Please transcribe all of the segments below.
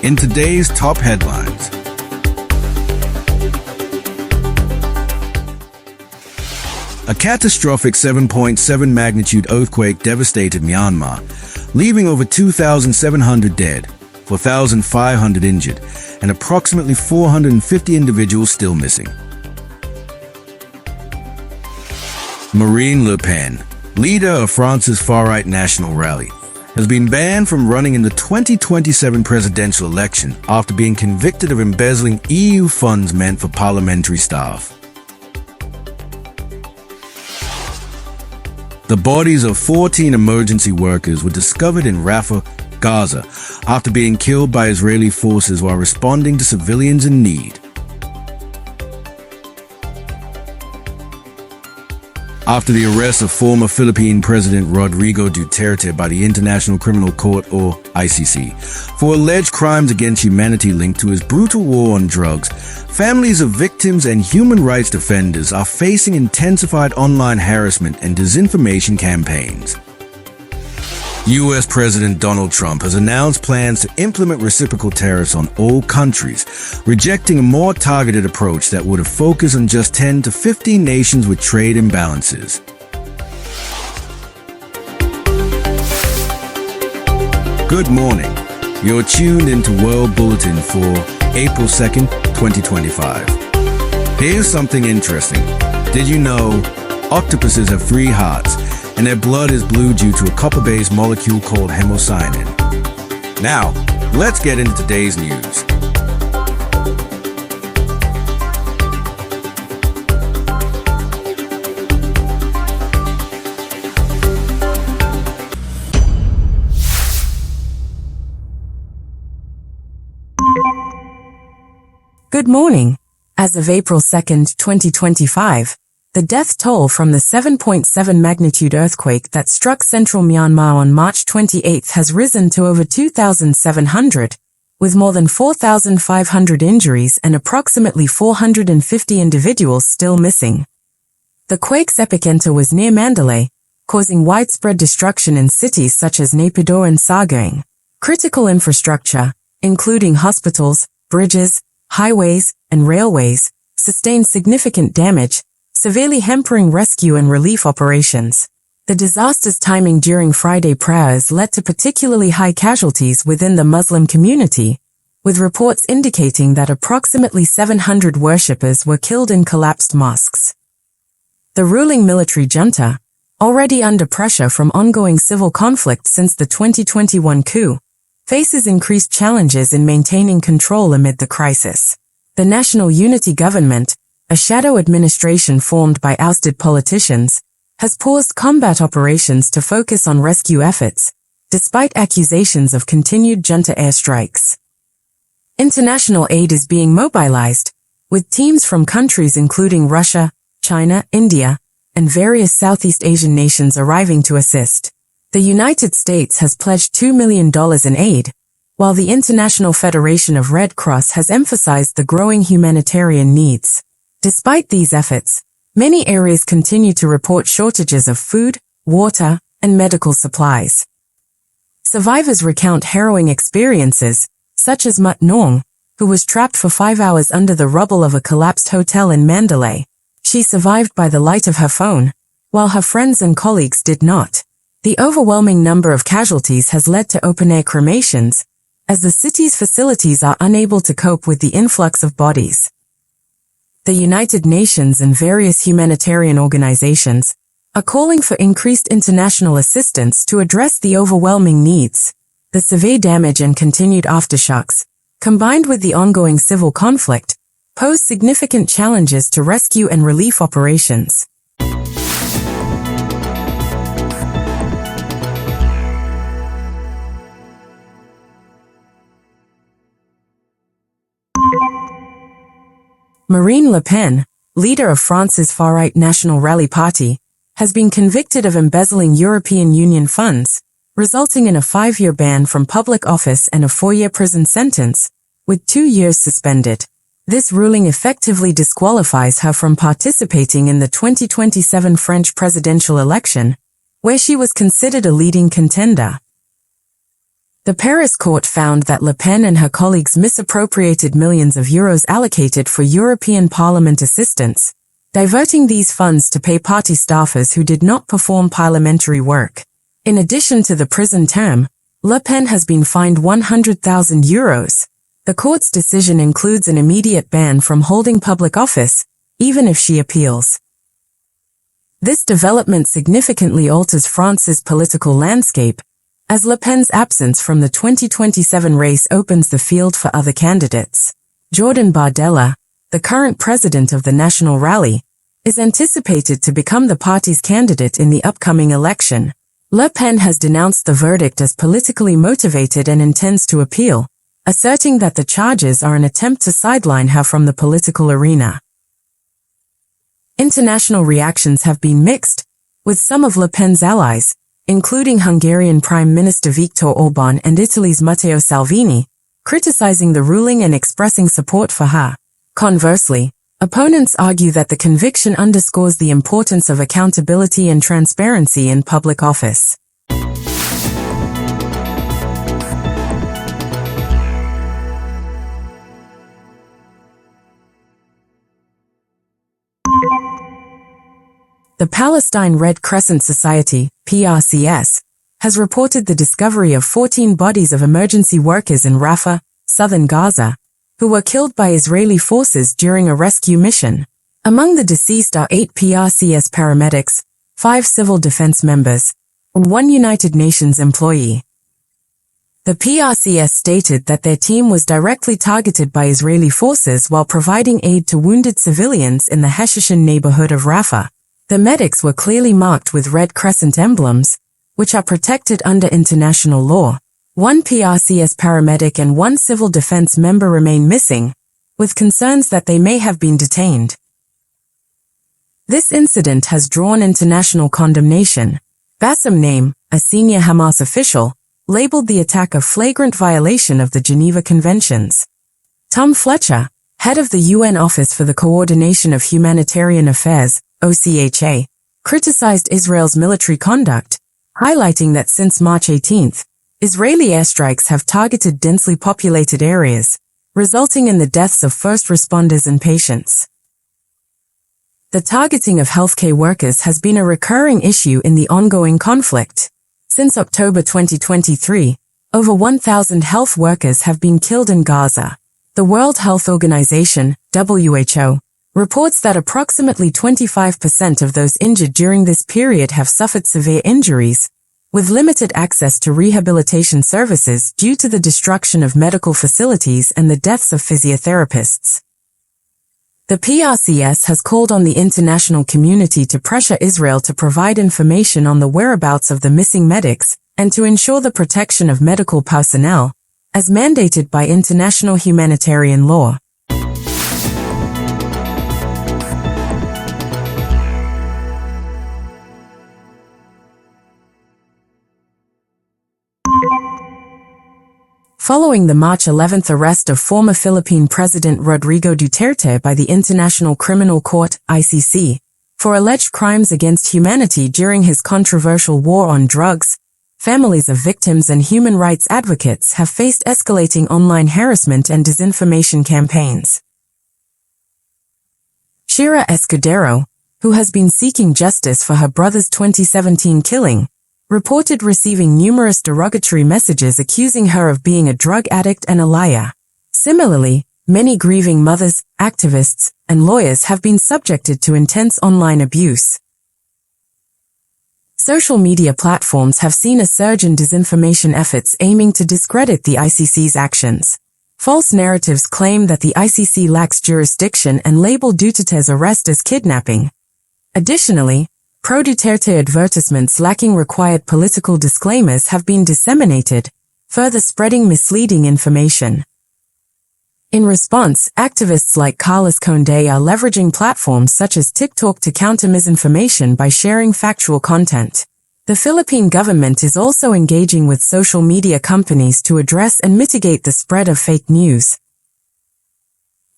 In today's top headlines. A catastrophic 7.7 magnitude earthquake devastated Myanmar, leaving over 2,700 dead, 4,500 injured, and approximately 450 individuals still missing. Marine Le Pen, leader of France's far-right national rally, has been banned from running in the 2027 presidential election after being convicted of embezzling EU funds meant for parliamentary staff. The bodies of 14 emergency workers were discovered in Rafah, Gaza, after being killed by Israeli forces while responding to civilians in need. After the arrest of former Philippine President Rodrigo Duterte by the International Criminal Court, or ICC, for alleged crimes against humanity linked to his brutal war on drugs, families of victims and human rights defenders are facing intensified online harassment and disinformation campaigns. U.S. President Donald Trump has announced plans to implement reciprocal tariffs on all countries, rejecting a more targeted approach that would have focused on just 10 to 15 nations with trade imbalances. Good morning. You're tuned into World Bulletin for April 2nd, 2025. Here's something interesting. Did you know octopuses have 3 hearts, and their blood is blue due to a copper-based molecule called hemocyanin? Now, let's get into today's news. Good morning. As of April 2nd, 2025, the death toll from the 7.7 magnitude earthquake that struck central Myanmar on March 28 has risen to over 2,700, with more than 4,500 injuries and approximately 450 individuals still missing. The quake's epicenter was near Mandalay, causing widespread destruction in cities such as Naypyidaw and Sagaing. Critical infrastructure, including hospitals, bridges, highways, and railways, sustained significant damage, severely hampering rescue and relief operations. The disaster's timing during Friday prayers led to particularly high casualties within the Muslim community, with reports indicating that approximately 700 worshippers were killed in collapsed mosques. The ruling military junta, already under pressure from ongoing civil conflict since the 2021 coup, faces increased challenges in maintaining control amid the crisis. The National Unity Government, a shadow administration formed by ousted politicians, has paused combat operations to focus on rescue efforts, despite accusations of continued junta airstrikes. International aid is being mobilized, with teams from countries including Russia, China, India, and various Southeast Asian nations arriving to assist. The United States has pledged $2 million in aid, while the International Federation of Red Cross has emphasized the growing humanitarian needs. Despite these efforts, many areas continue to report shortages of food, water, and medical supplies. Survivors recount harrowing experiences, such as Mut Nong, who was trapped for 5 hours under the rubble of a collapsed hotel in Mandalay. She survived by the light of her phone, while her friends and colleagues did not. The overwhelming number of casualties has led to open-air cremations, as the city's facilities are unable to cope with the influx of bodies. The United Nations and various humanitarian organizations are calling for increased international assistance to address the overwhelming needs. The severe damage and continued aftershocks, combined with the ongoing civil conflict, pose significant challenges to rescue and relief operations. Marine Le Pen, leader of France's far-right National Rally Party, has been convicted of embezzling European Union funds, resulting in a 5-year ban from public office and a 4-year prison sentence, with 2 years suspended. This ruling effectively disqualifies her from participating in the 2027 French presidential election, where she was considered a leading contender. The Paris court found that Le Pen and her colleagues misappropriated millions of euros allocated for European Parliament assistance, diverting these funds to pay party staffers who did not perform parliamentary work. In addition to the prison term, Le Pen has been fined 100,000 euros. The court's decision includes an immediate ban from holding public office, even if she appeals. This development significantly alters France's political landscape, as Le Pen's absence from the 2027 race opens the field for other candidates. Jordan Bardella, the current president of the National Rally, is anticipated to become the party's candidate in the upcoming election. Le Pen has denounced the verdict as politically motivated and intends to appeal, asserting that the charges are an attempt to sideline her from the political arena. International reactions have been mixed, with some of Le Pen's allies, including Hungarian Prime Minister Viktor Orbán and Italy's Matteo Salvini, criticizing the ruling and expressing support for her. Conversely, opponents argue that the conviction underscores the importance of accountability and transparency in public office. The Palestine Red Crescent Society, PRCS, has reported the discovery of 14 bodies of emergency workers in Rafah, southern Gaza, who were killed by Israeli forces during a rescue mission. Among the deceased are 8 PRCS paramedics, 5 civil defense members, and 1 United Nations employee. The PRCS stated that their team was directly targeted by Israeli forces while providing aid to wounded civilians in the Hesheshan neighborhood of Rafah. The medics were clearly marked with Red Crescent emblems, which are protected under international law. 1 PRCS paramedic and 1 civil defense member remain missing, with concerns that they may have been detained. This incident has drawn international condemnation. Bassem Naim, a senior Hamas official, labeled the attack a flagrant violation of the Geneva Conventions. Tom Fletcher, head of the UN Office for the Coordination of Humanitarian Affairs, OCHA, criticized Israel's military conduct, highlighting that since March 18, Israeli airstrikes have targeted densely populated areas, resulting in the deaths of first responders and patients. The targeting of healthcare workers has been a recurring issue in the ongoing conflict. Since October 2023, over 1,000 health workers have been killed in Gaza. The World Health Organization, WHO, reports that approximately 25% of those injured during this period have suffered severe injuries, with limited access to rehabilitation services due to the destruction of medical facilities and the deaths of physiotherapists. The PRCS has called on the international community to pressure Israel to provide information on the whereabouts of the missing medics and to ensure the protection of medical personnel, as mandated by international humanitarian law. Following the March 11 arrest of former Philippine President Rodrigo Duterte by the International Criminal Court, ICC, for alleged crimes against humanity during his controversial war on drugs, families of victims and human rights advocates have faced escalating online harassment and disinformation campaigns. Shira Escudero, who has been seeking justice for her brother's 2017 killing, reported receiving numerous derogatory messages accusing her of being a drug addict and a liar. Similarly, many grieving mothers, activists, and lawyers have been subjected to intense online abuse. Social media platforms have seen a surge in disinformation efforts aiming to discredit the ICC's actions. False narratives claim that the ICC lacks jurisdiction and label Duterte's arrest as kidnapping. Additionally, pro-Duterte advertisements lacking required political disclaimers have been disseminated, further spreading misleading information. In response, activists like Carlos Condé are leveraging platforms such as TikTok to counter misinformation by sharing factual content. The Philippine government is also engaging with social media companies to address and mitigate the spread of fake news.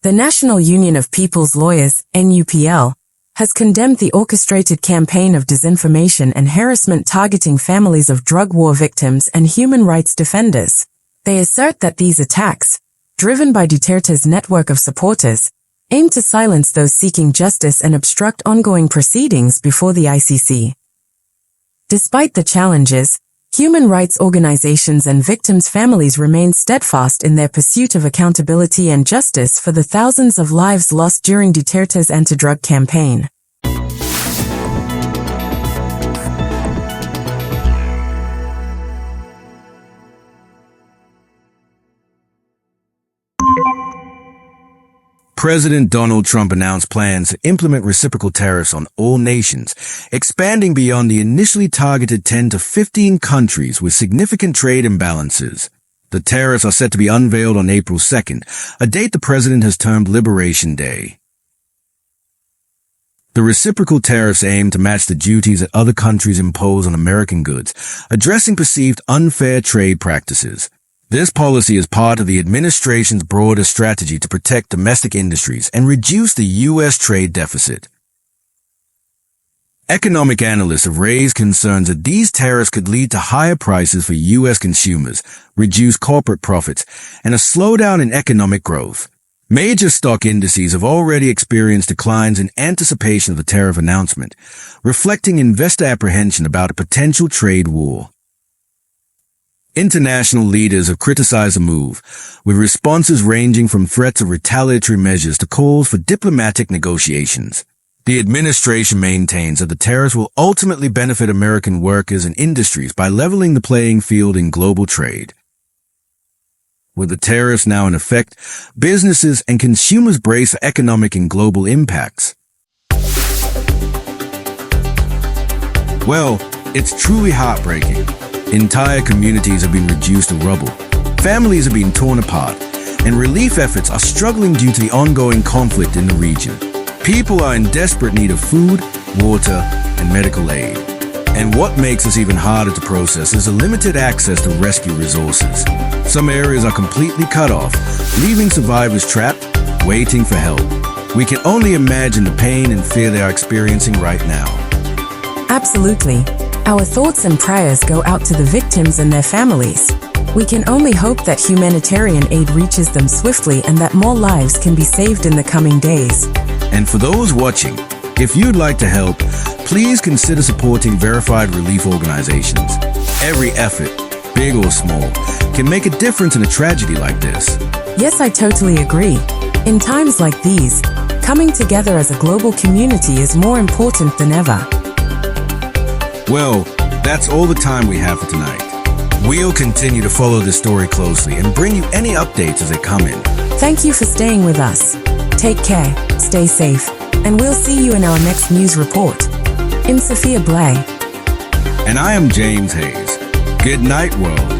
The National Union of People's Lawyers, NUPL, has condemned the orchestrated campaign of disinformation and harassment targeting families of drug war victims and human rights defenders. They assert that these attacks, driven by Duterte's network of supporters, aim to silence those seeking justice and obstruct ongoing proceedings before the ICC. Despite the challenges, human rights organizations and victims' families remain steadfast in their pursuit of accountability and justice for the thousands of lives lost during Duterte's anti-drug campaign. President Donald Trump announced plans to implement reciprocal tariffs on all nations, expanding beyond the initially targeted 10 to 15 countries with significant trade imbalances. The tariffs are set to be unveiled on April 2nd, a date the president has termed Liberation Day. The reciprocal tariffs aim to match the duties that other countries impose on American goods, addressing perceived unfair trade practices. This policy is part of the administration's broader strategy to protect domestic industries and reduce the U.S. trade deficit. Economic analysts have raised concerns that these tariffs could lead to higher prices for U.S. consumers, reduced corporate profits, and a slowdown in economic growth. Major stock indices have already experienced declines in anticipation of the tariff announcement, reflecting investor apprehension about a potential trade war. International leaders have criticized the move, with responses ranging from threats of retaliatory measures to calls for diplomatic negotiations. The administration maintains that the tariffs will ultimately benefit American workers and industries by leveling the playing field in global trade. With the tariffs now in effect, businesses and consumers brace for economic and global impacts. Well, it's truly heartbreaking. Entire communities have been reduced to rubble, families have been torn apart, and relief efforts are struggling due to the ongoing conflict in the region. People are in desperate need of food, water, and medical aid. And what makes this even harder to process is the limited access to rescue resources. Some areas are completely cut off, leaving survivors trapped, waiting for help. We can only imagine the pain and fear they are experiencing right now. Absolutely. Our thoughts and prayers go out to the victims and their families. We can only hope that humanitarian aid reaches them swiftly and that more lives can be saved in the coming days. And for those watching, if you'd like to help, please consider supporting verified relief organizations. Every effort, big or small, can make a difference in a tragedy like this. Yes, I totally agree. In times like these, coming together as a global community is more important than ever. Well, that's all the time we have for tonight. We'll continue to follow this story closely and bring you any updates as they come in. Thank you for staying with us. Take care, stay safe, and we'll see you in our next news report. I'm Sophia Blay. And I am James Hayes. Good night, world.